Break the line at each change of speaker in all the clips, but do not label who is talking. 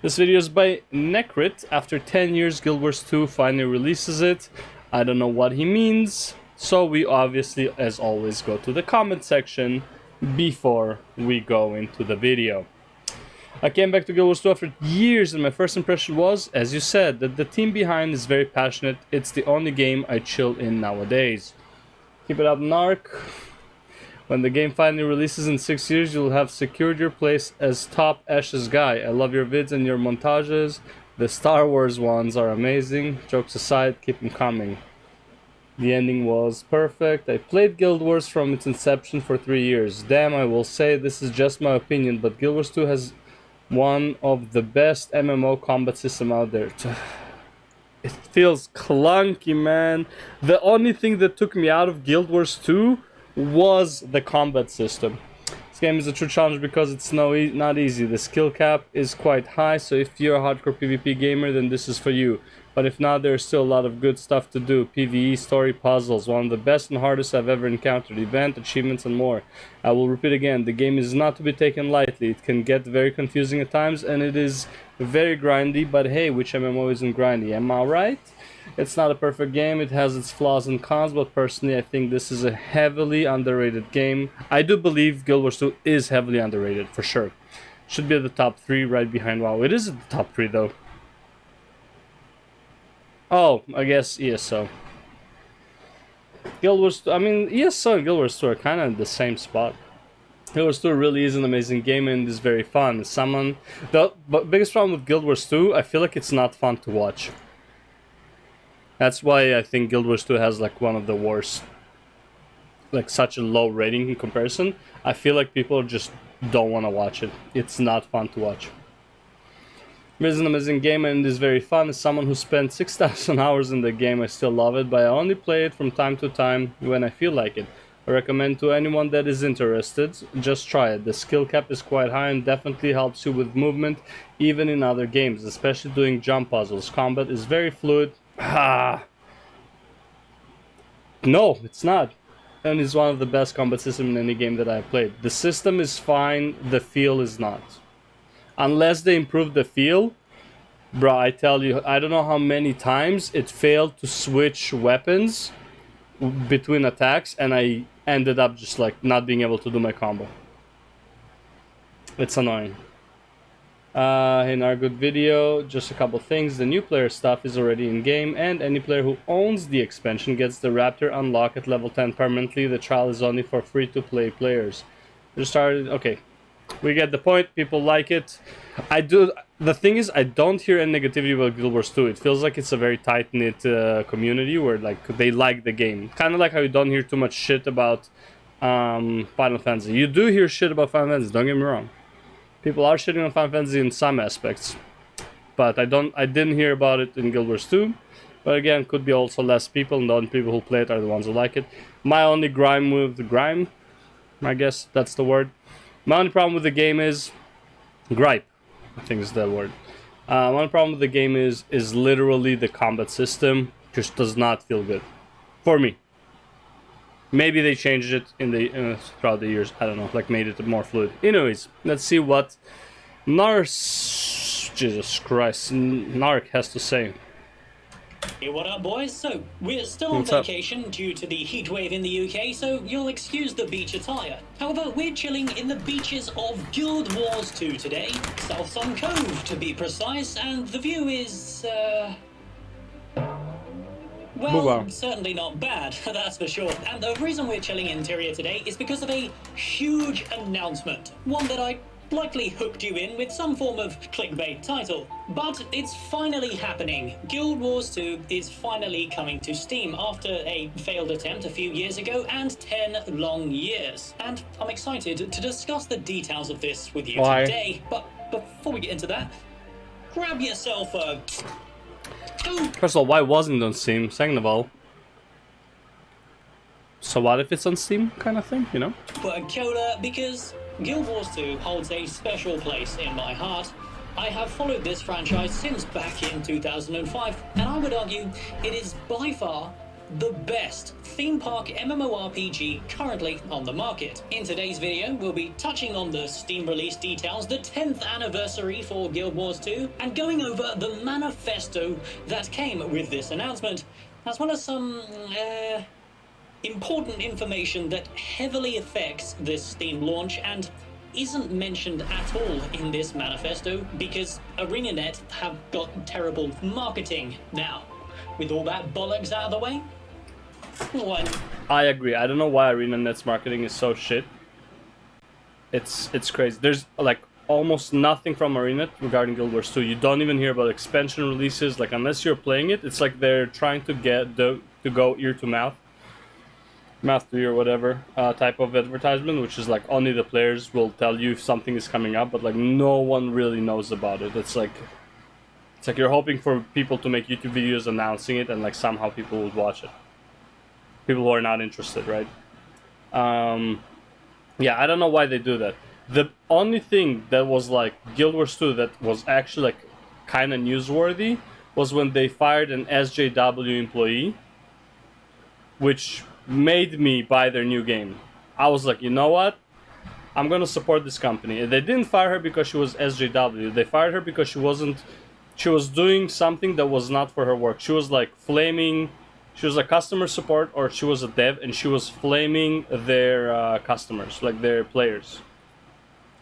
This video is by Necrit. After 10 years, Guild Wars 2 finally releases it. I don't know what he means, so we obviously, as always, go to the comment section before we go into the video. I came back to Guild Wars 2 after years, and my first impression was, as you said, that the team behind is very passionate. It's the only game I chill in nowadays. Keep it up, Narc. When the game finally releases in 6 years, you'll have secured your place as top Ashes guy. I love your vids and your montages. The Star Wars ones are amazing. Jokes aside, keep them coming. The ending was perfect. I played Guild Wars from its inception for 3 years. Damn, I will say this is just my opinion, but Guild Wars 2 has one of the best MMO combat system out there. It feels clunky, man. The only thing that took me out of Guild Wars 2 was the combat system. This game is a true challenge because it's not easy. The skill cap is quite high, so if you're a hardcore PvP gamer, then this is for you. But if not, there's still a lot of good stuff to do. PvE, story, puzzles, one of the best and hardest I've ever encountered. Event, achievements, and more. I will repeat again, the game is not to be taken lightly. It can get very confusing at times, and it is very grindy, but hey, which MMO isn't grindy? Am I right? It's not a perfect game, it has its flaws and cons, but personally I think this is a heavily underrated game. I do believe Guild Wars 2 is heavily underrated, for sure. Should be at the top 3, right behind WoW. It is at the top 3 though. Oh, I guess ESO. Guild Wars 2, I mean, ESO and Guild Wars 2 are kind of in the same spot. Guild Wars 2 really is an amazing game and is very fun. The biggest problem with Guild Wars 2, I feel like it's not fun to watch. That's why I think Guild Wars 2 has like one of the worst, like such a low rating in comparison. I feel like people just don't want to watch it. It's not fun to watch. It is an amazing game and it is very fun. As someone who spent 6,000 hours in the game, I still love it, but I only play it from time to time when I feel like it. I recommend to anyone that is interested, just try it. The skill cap is quite high and definitely helps you with movement, even in other games, especially doing jump puzzles. Combat is very fluid. No, it's not. And it's one of the best combat systems in any game that I've played. The system is fine, the feel is not. Unless they improve the feel, bro, I tell you, I don't know how many times it failed to switch weapons between attacks, and I ended up just like not being able to do my combo. It's annoying. In our good video, just a couple things. The new player stuff is already in game, and any player who owns the expansion gets the Raptor unlock at level 10 permanently. The trial is only for free-to-play players. Just started. Okay, we get the point. People like it. The thing is, I don't hear any negativity about Guild Wars 2. It feels like it's a very tight-knit community where like they like the game. Kind of like how you don't hear too much shit about Final Fantasy. You do hear shit about Final Fantasy. Don't get me wrong. People are shitting on Final Fantasy in some aspects, but I didn't hear about it in Guild Wars 2. But again, could be also less people, and the only people who play it are the ones who like it. My only grime, I guess that's the word. My only problem with the game is gripe. I think is the word. My only problem with the game is literally the combat system just does not feel good for me. Maybe they changed it in the throughout the years. I don't know, like made it more fluid. Anyways, let's see what Jesus Christ, Narc has to say.
Hey, what up, boys? So, we're still on vacation due to the heat wave in the UK, so you'll excuse the beach attire. However, we're chilling in the beaches of Guild Wars 2 today, South Sun Cove to be precise, and the view is, well, certainly not bad, that's for sure. And the reason we're chilling interior today is because of a huge announcement. One that I likely hooked you in with some form of clickbait title. But it's finally happening. Guild Wars 2 is finally coming to Steam after a failed attempt a few years ago and 10 long years. And I'm excited to discuss the details of this with you today. But before we get into that, grab yourself a...
First of all, why wasn't it on Steam? Second of all, so what if it's on Steam kind of thing, you know?
But a cola, because Guild Wars 2 holds a special place in my heart. I have followed this franchise since back in 2005, and I would argue it is by far the best theme park MMORPG currently on the market. In today's video, we'll be touching on the Steam release details, the 10th anniversary for Guild Wars 2, and going over the manifesto that came with this announcement, as well as some important information that heavily affects this Steam launch and isn't mentioned at all in this manifesto because ArenaNet have got terrible marketing. Now, with all that bollocks out of the way, what?
I agree. I don't know why ArenaNet's marketing is so shit. It's crazy. There's like almost nothing from ArenaNet regarding Guild Wars 2. You don't even hear about expansion releases. Like unless you're playing it, it's like they're trying to get to go ear to mouth to ear, whatever type of advertisement, which is like only the players will tell you if something is coming up, but like no one really knows about it. It's like you're hoping for people to make YouTube videos announcing it, and like somehow people would watch it. People who are not interested, right? Yeah, I don't know why they do that. The only thing that was like Guild Wars 2 that was actually like kind of newsworthy was when they fired an SJW employee, which made me buy their new game. I was like, you know what? I'm gonna support this company. They didn't fire her because she was SJW. They fired her because she was doing something that was not for her work. She was like flaming. She was a customer support, or she was a dev, and she was flaming their customers, like their players.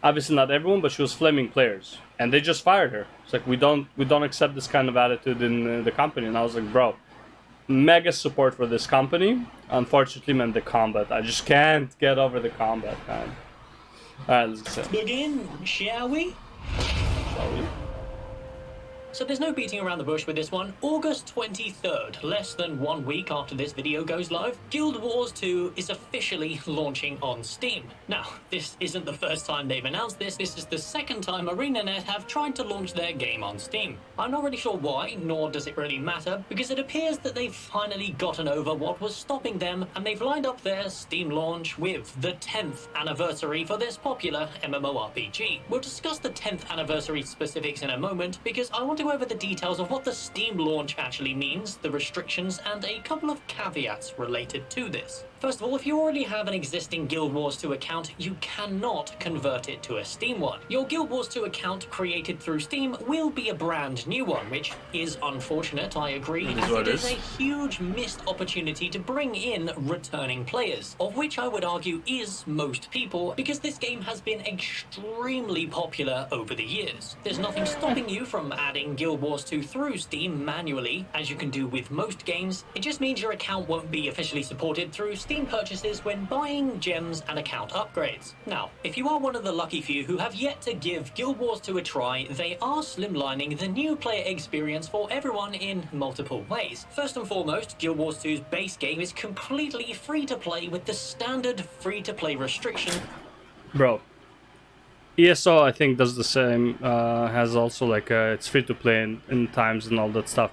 Obviously not everyone, but she was flaming players, and they just fired her. It's like we don't accept this kind of attitude in the company. And I was like, bro, mega support for this company. Unfortunately, man, the combat. I just can't get over the combat, man. Alright, let's go.
Begin, shall we?
Shall we?
So there's no beating around the bush with this one. August 23rd, less than 1 week after this video goes live, Guild Wars 2 is officially launching on Steam. Now, this isn't the first time they've announced this. This is the second time ArenaNet have tried to launch their game on Steam. I'm not really sure why, nor does it really matter, because it appears that they've finally gotten over what was stopping them, and they've lined up their Steam launch with the 10th anniversary for this popular MMORPG. We'll discuss the 10th anniversary specifics in a moment, because I want to go over the details of what the Steam launch actually means, the restrictions, and a couple of caveats related to this. First of all, if you already have an existing Guild Wars 2 account, you cannot convert it to a Steam one. Your Guild Wars 2 account created through Steam will be a brand new one, which is unfortunate, I agree, as it is a huge missed opportunity to bring in returning players, of which I would argue is most people, because this game has been extremely popular over the years. There's nothing stopping you from adding Guild Wars 2 through Steam manually, as you can do with most games. It just means your account won't be officially supported through Steam purchases when buying gems and account upgrades. Now, if you are one of the lucky few who have yet to give Guild Wars 2 a try, they are slimlining the new player experience for everyone in multiple ways. First and foremost, Guild Wars 2's base game is completely free to play with the standard free to play restriction.
Bro, ESO I think does the same, has also like it's free to play in times and all that stuff.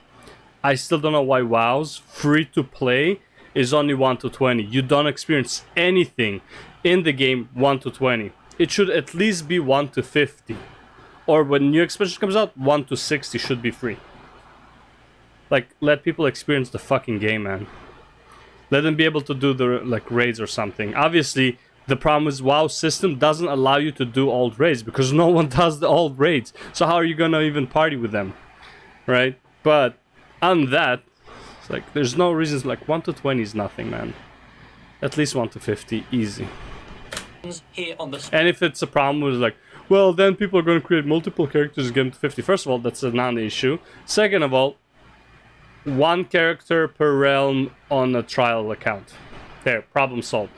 I still don't know why WoW's free to play is only 1 to 20. You don't experience anything in the game 1 to 20. It should at least be 1 to 50. Or when new expansion comes out, 1 to 60 should be free. Like, let people experience the fucking game, man. Let them be able to do the like raids or something. Obviously, the problem is WoW system doesn't allow you to do old raids because no one does the old raids. So how are you gonna even party with them, right? But on that, it's like there's no reasons. Like 1 to 20 is nothing, man. At least 1 to 50, easy.
Here on the
and if it's a problem with like, well, then people are gonna create multiple characters and get them to 50. First of all, that's a non-issue. Second of all, 1 character per realm on a trial account. There, problem solved.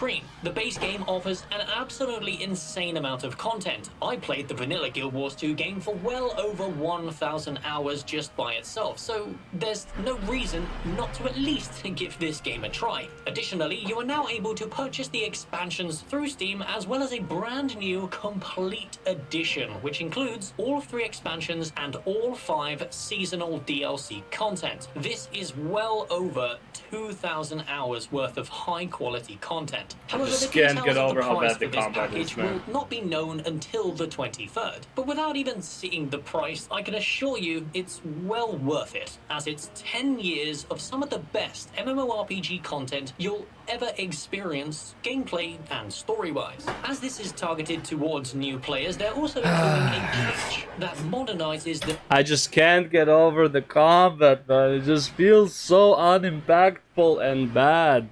screen. The base game offers an absolutely insane amount of content. I played the vanilla Guild Wars 2 game for well over 1,000 hours just by itself, so there's no reason not to at least give this game a try. Additionally, you are now able to purchase the expansions through Steam as well as a brand new complete edition, which includes all 3 expansions and all 5 seasonal DLC content. This is well over 2,000 hours worth of high quality content. content. However,
just
the
can't
details
get
of
over
the
how
price
bad the
for this
combat
package
is, man.
will not be known until the 23rd. But without even seeing the price, I can assure you it's well worth it, as it's 10 years of some of the best MMORPG content you'll ever experience, gameplay and story-wise. As this is targeted towards new players, they're also including a patch that modernizes the...
I just can't get over the combat, man. It just feels so unimpactful and bad.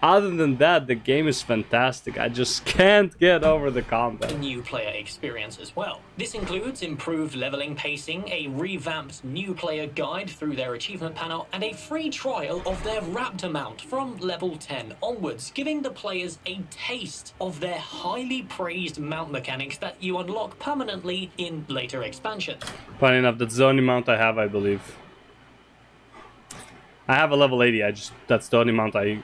Other than that, the game is fantastic. I just can't get over the combat.
new player experience as well. This includes improved leveling pacing, a revamped new player guide through their achievement panel, and a free trial of their Raptor mount from level 10 onwards, giving the players a taste of their highly praised mount mechanics that you unlock permanently in later expansions.
Funny enough, that's the only mount I have, I believe. I have a level 80, that's the only mount I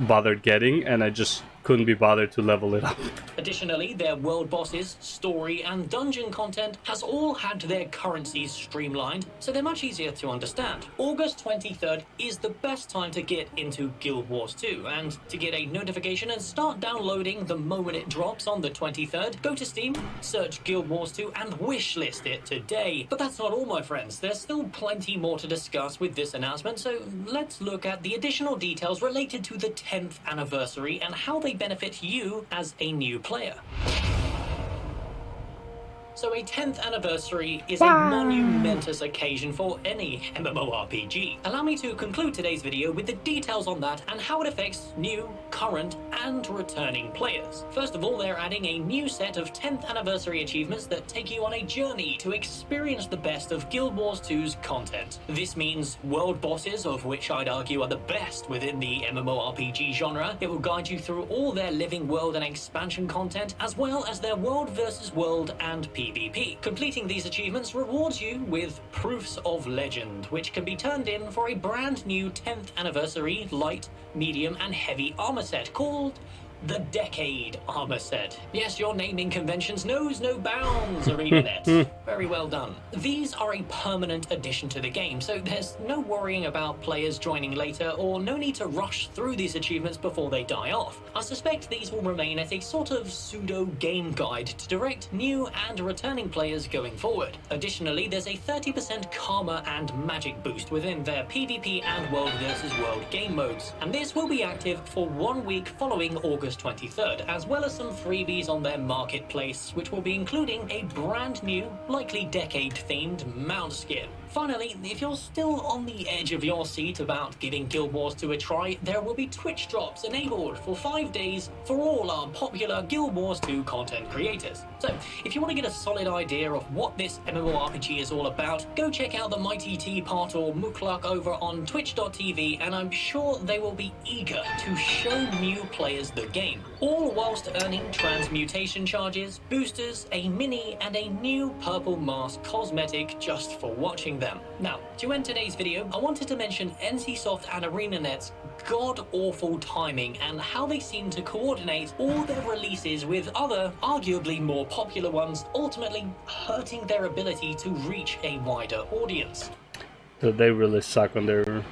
bothered getting, and I just couldn't be bothered to level it up.
Additionally, their world bosses, story, and dungeon content has all had their currencies streamlined, so they're much easier to understand. August 23rd is the best time to get into Guild Wars 2, and to get a notification and start downloading the moment it drops on the 23rd, go to Steam, search Guild Wars 2, and wishlist it today. But that's not all, my friends. There's still plenty more to discuss with this announcement, so let's look at the additional details related to the 10th anniversary and how they benefit you as a new player. So a 10th anniversary is a monumentous occasion for any MMORPG. Allow me to conclude today's video with the details on that and how it affects new, current, and returning players. First of all, they're adding a new set of 10th anniversary achievements that take you on a journey to experience the best of Guild Wars 2's content. This means world bosses, of which I'd argue are the best within the MMORPG genre. It will guide you through all their living world and expansion content, as well as their world versus world and PvP. Completing these achievements rewards you with Proofs of Legend, which can be turned in for a brand new 10th anniversary light, medium, and heavy armor set called the Decade Armor Set. Yes, your naming conventions knows no bounds, ArenaNet. Very well done. These are a permanent addition to the game, so there's no worrying about players joining later or no need to rush through these achievements before they die off. I suspect these will remain as a sort of pseudo game guide to direct new and returning players going forward. Additionally, there's a 30% karma and magic boost within their PvP and world versus world game modes, and this will be active for 1 week following August 23rd, as well as some freebies on their marketplace, which will be including a brand new, likely decade-themed mount skin. Finally, if you're still on the edge of your seat about giving Guild Wars 2 a try, there will be Twitch drops enabled for 5 days for all our popular Guild Wars 2 content creators. So, if you want to get a solid idea of what this MMORPG is all about, go check out the Mighty Teapot or Mukluk over on twitch.tv, and I'm sure they will be eager to show new players the game, all whilst earning transmutation charges, boosters, a mini, and a new purple mask cosmetic just for watching them. Now, to end today's video, I wanted to mention NCSoft and ArenaNet's god-awful timing and how they seem to coordinate all their releases with other, arguably more popular ones, ultimately hurting their ability to reach a wider audience.
So they really suck on their...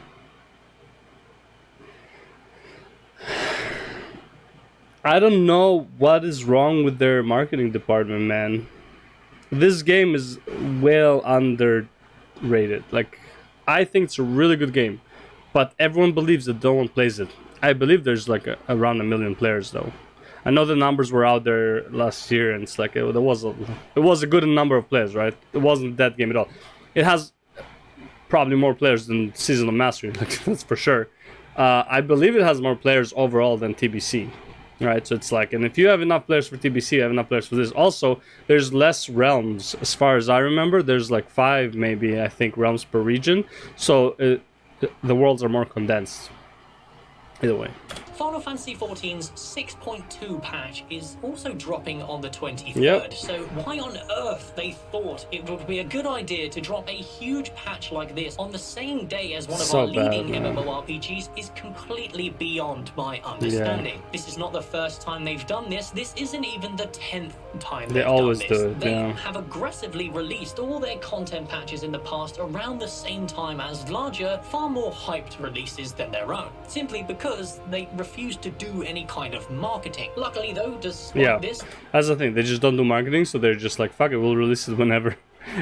I don't know what is wrong with their marketing department, man. This game is well underrated. Like, I think it's a really good game, but everyone believes that no one plays it. I believe there's like around 1 million players though. I know the numbers were out there last year, and it's like it was a good number of players, right? It wasn't that game at all. It has probably more players than Season of Mastery, like, that's for sure. I believe it has more players overall than TBC. Right, so it's like, and if you have enough players for TBC, you have enough players for this. Also, there's less realms, as far as I remember. There's like 5, maybe, I think, realms per region. So the worlds are more condensed. Either way.
Final Fantasy XIV's 6.2 patch is also dropping on the 23rd,
Yep.
so why on earth they thought it would be a good idea to drop a huge patch like this on the same day as one of
So
our leading
bad, man.
MMORPGs is completely beyond my understanding. This is not the first time they've done this. This isn't even the 10th time
They
they've
always
done this.
do it,
They
yeah.
have aggressively released all their content patches in the past around the same time as larger, far more hyped releases than their own, simply because because they refuse to do any kind of marketing. Luckily though, despite this...
That's the thing, they just don't do marketing, so they're just like, fuck it, we'll release it whenever.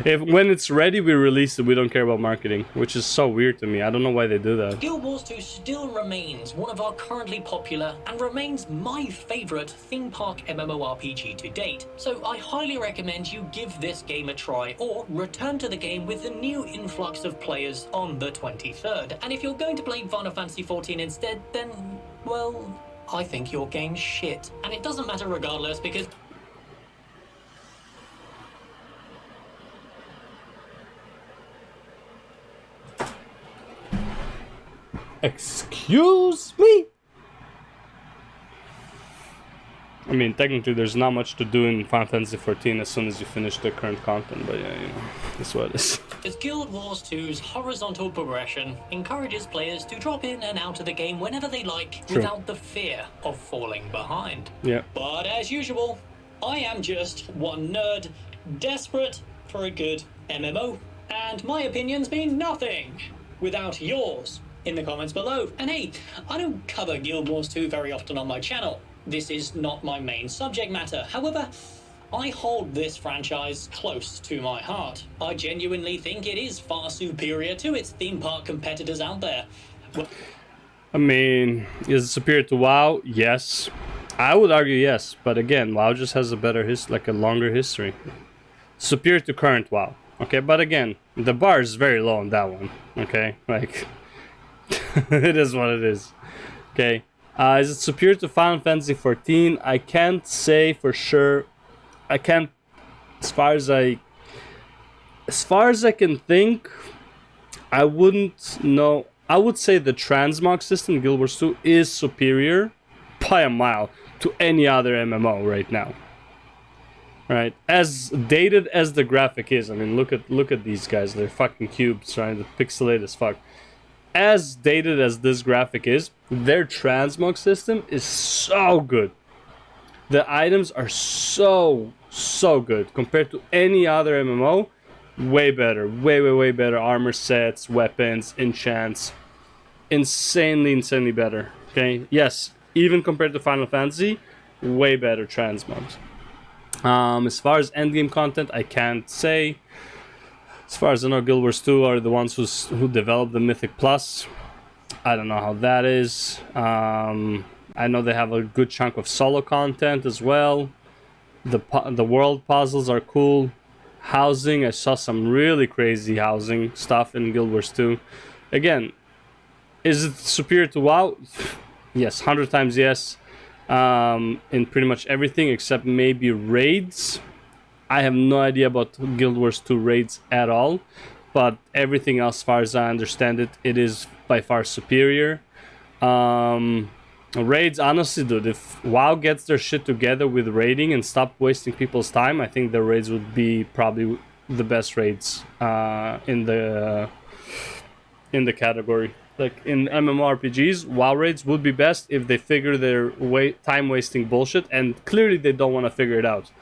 When it's ready, we release it, we don't care about marketing, which is so weird to me. I don't know why they do that.
Guild Wars 2 still remains one of our currently popular and remains my favourite theme park mmoRPG to date, so I highly recommend you give this game a try or return to the game with the new influx of players on the 23rd. And if you're going to play Final Fantasy XIV instead, then, well, I think your game's shit. And it doesn't matter regardless, because...
Excuse me? I mean, technically there's not much to do in Final Fantasy XIV as soon as you finish the current content, but yeah, you know, that's what it is.
As Guild Wars 2's horizontal progression encourages players to drop in and out of the game whenever they like, without the fear of falling behind.
Yeah.
But as usual, I am just one nerd, desperate for a good MMO, and my opinions mean nothing without yours in the comments below. And hey, I don't cover Guild Wars 2 very often on my channel. This is not my main subject matter. However, I hold this franchise close to my heart. I genuinely think it is far superior to its theme park competitors out there.
I mean, is it superior to WoW? Yes. I would argue yes, but again, WoW just has a better a longer history. Superior to current WoW. Okay, but again, the bar is very low on that one. Okay, like... it is what it is. Okay. Is it superior to Final Fantasy XIV? I can't say for sure. I can't. As far as I can think, I wouldn't know. I would say the transmog system in Guild Wars 2 is superior by a mile to any other MMO right now. Right, as dated as the graphic is. I mean, look at these guys. They're fucking cubes, right? The pixelated as fuck. As dated as this graphic is, their transmog system is so good. The items are so good compared to any other MMO. Way better, way better. Armor sets, weapons, enchants, insanely better. Okay, yes, even compared to Final Fantasy, way better transmogs. As far as endgame content, I can't say. As far as I know, Guild Wars 2 are the ones who developed the Mythic Plus. I don't know how that is. I know they have a good chunk of solo content as well. The world puzzles are cool. Housing, I saw some really crazy housing stuff in Guild Wars 2. Again, is it superior to WoW? Yes, 100 times yes. In pretty much everything except maybe raids. I have no idea about Guild Wars 2 raids at all, but everything else, as far as I understand it, it is by far superior. Raids, honestly, dude, if WoW gets their shit together with raiding and stop wasting people's time, I think the raids would be probably the best raids in the category. Like in MMORPGs, WoW raids would be best if they figure their time-wasting bullshit, and clearly they don't want to figure it out.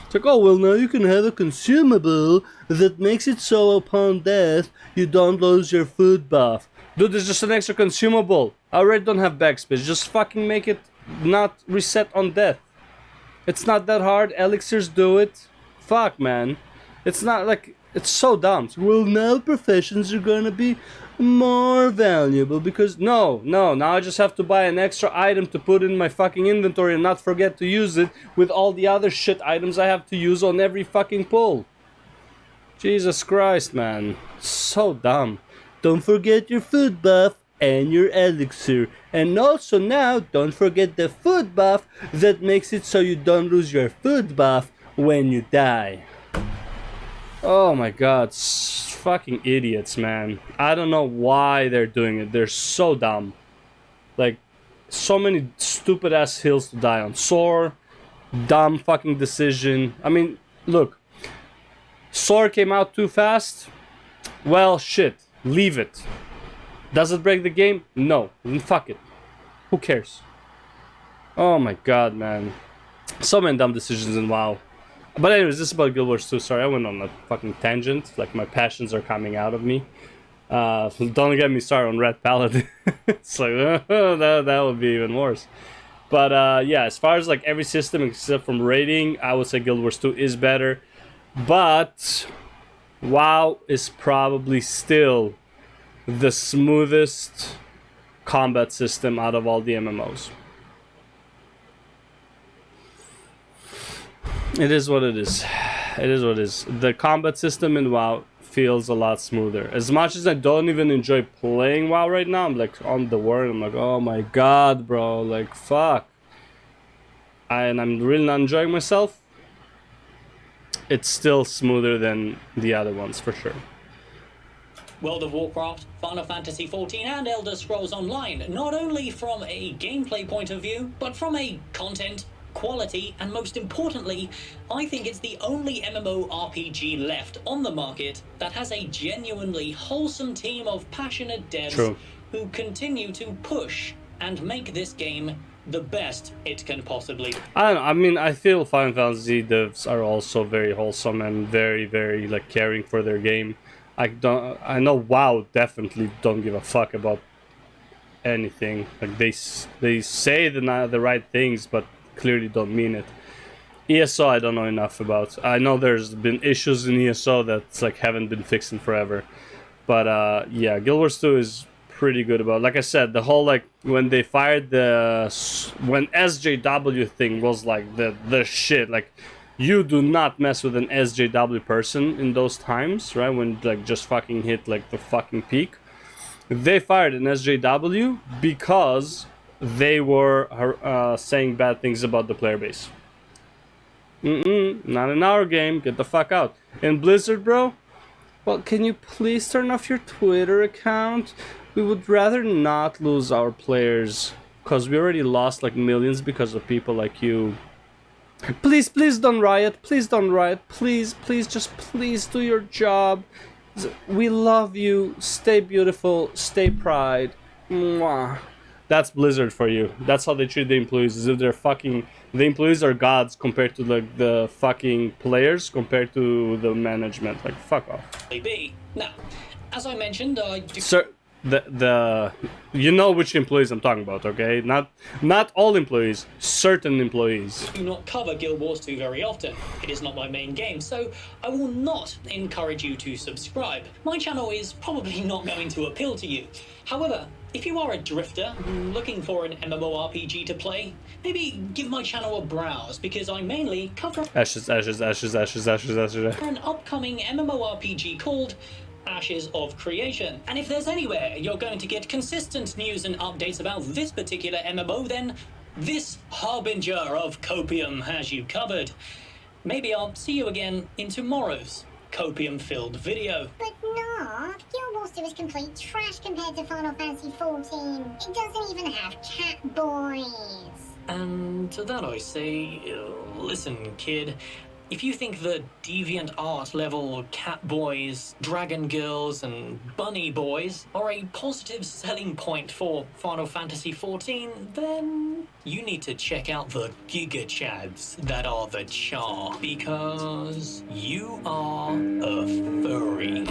It's like, oh, well, now you can have a consumable that makes it so upon death you don't lose your food buff. Dude, it's just an extra consumable. I already don't have backspace. Just fucking make it not reset on death. It's not that hard. Elixirs do it. Fuck, man. It's not like... It's so dumb. Well, now professions are gonna be more valuable because... No. Now I just have to buy an extra item to put in my fucking inventory and not forget to use it with all the other shit items I have to use on every fucking pull. Jesus Christ, man. So dumb. Don't forget your food buff and your elixir. And also now, don't forget the food buff that makes it so you don't lose your food buff when you die. Oh my god, fucking idiots, man. I don't know why they're doing it. They're so dumb. Like, so many stupid ass hills to die on. Soar, dumb fucking decision. I mean, look. Soar came out too fast. Well, shit. Leave it. Does it break the game? No. Then fuck it. Who cares? Oh my god, man. So many dumb decisions in WoW. But anyways, this is about Guild Wars 2. Sorry, I went on a fucking tangent. Like, my passions are coming out of me. Don't get me started on Red Paladin. It's like that would be even worse. But yeah, as far as like every system except from rating, I would say Guild Wars 2 is better. But WoW is probably still the smoothest combat system out of all the MMOs. It is what it is. It is what it is. The combat system in WoW feels a lot smoother. As much as I don't even enjoy playing WoW right now, I'm like on the word. I'm like, oh my god, bro, like fuck. And I'm really not enjoying myself. It's still smoother than the other ones for sure.
World of Warcraft, Final Fantasy XIV, and Elder Scrolls Online, not only from a gameplay point of view, but from a content, quality, and most importantly, I think it's the only mmoRPG left on the market that has a genuinely wholesome team of passionate devs who continue to push and make this game the best it can possibly be.
I don't know, I mean, I feel Final Fantasy devs are also very wholesome and very, very like caring for their game. I know WoW definitely don't give a fuck about anything. Like they say the right things, but clearly don't mean it. ESO I don't know enough about. I know there's been issues in ESO that's like haven't been fixed in forever. But yeah, Guild Wars 2 is pretty good about. Like I said, the whole like when they fired when SJW thing was like the shit. Like you do not mess with an SJW person in those times, right? When like just fucking hit like the fucking peak. They fired an SJW because they were saying bad things about the player base. Not in our game. Get the fuck out. In Blizzard, bro? Well, can you please turn off your Twitter account? We would rather not lose our players, because we already lost like millions because of people like you. Please, please don't riot. Please don't riot. Please, please, just please do your job. We love you. Stay beautiful. Stay pride. Mwah. That's Blizzard for you. That's how they treat the employees, as if they're fucking... The employees are gods compared to like the fucking players, compared to the management. Like, fuck off.
Now, as I mentioned, I do...
Sir, you know which employees I'm talking about, okay? Not all employees, certain employees.
Do not cover Guild Wars 2 very often. It is not my main game, so I will not encourage you to subscribe. My channel is probably not going to appeal to you. However, if you are a drifter looking for an mmoRPG to play, maybe give my channel a browse, because I mainly cover
Ashes.
an upcoming mmoRPG called Ashes of Creation. And if there's anywhere you're going to get consistent news and updates about this particular MMO, then this harbinger of copium has you covered. Maybe I'll see you again in tomorrow's copium-filled video.
But Narc, Guild Wars 2 is complete trash compared to Final Fantasy XIV. It doesn't even have cat boys.
And to that I say, listen, kid. If you think the deviant art level cat boys, dragon girls, and bunny boys are a positive selling point for Final Fantasy XIV, then you need to check out the Giga Chads that are the charm, because you are a furry.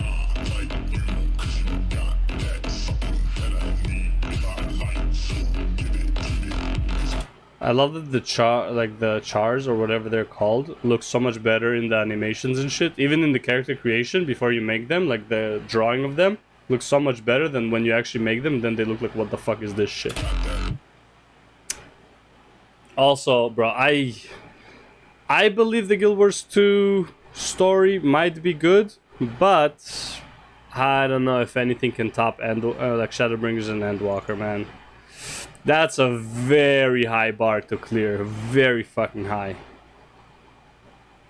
I love that the chars or whatever they're called look so much better in the animations and shit. Even in the character creation before you make them, like the drawing of them looks so much better than when you actually make them. Then they look like, what the fuck is this shit? Also, bro, I believe the Guild Wars 2 story might be good, but I don't know if anything can top like Shadowbringers and Endwalker, man. That's a very high bar to clear, very fucking high.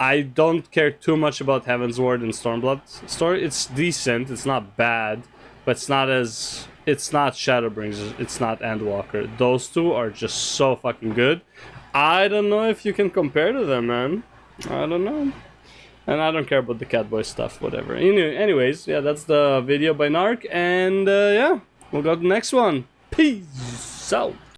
I don't care too much about Heavensward and Stormblood story. It's decent, it's not bad, but it's not Shadowbringers, it's not Endwalker. Those two are just so fucking good. I don't know if you can compare to them, man. I don't know. And I don't care about the Catboy stuff, whatever. Anyways, yeah, that's the video by Narc, and yeah, we'll go to the next one. Peace out.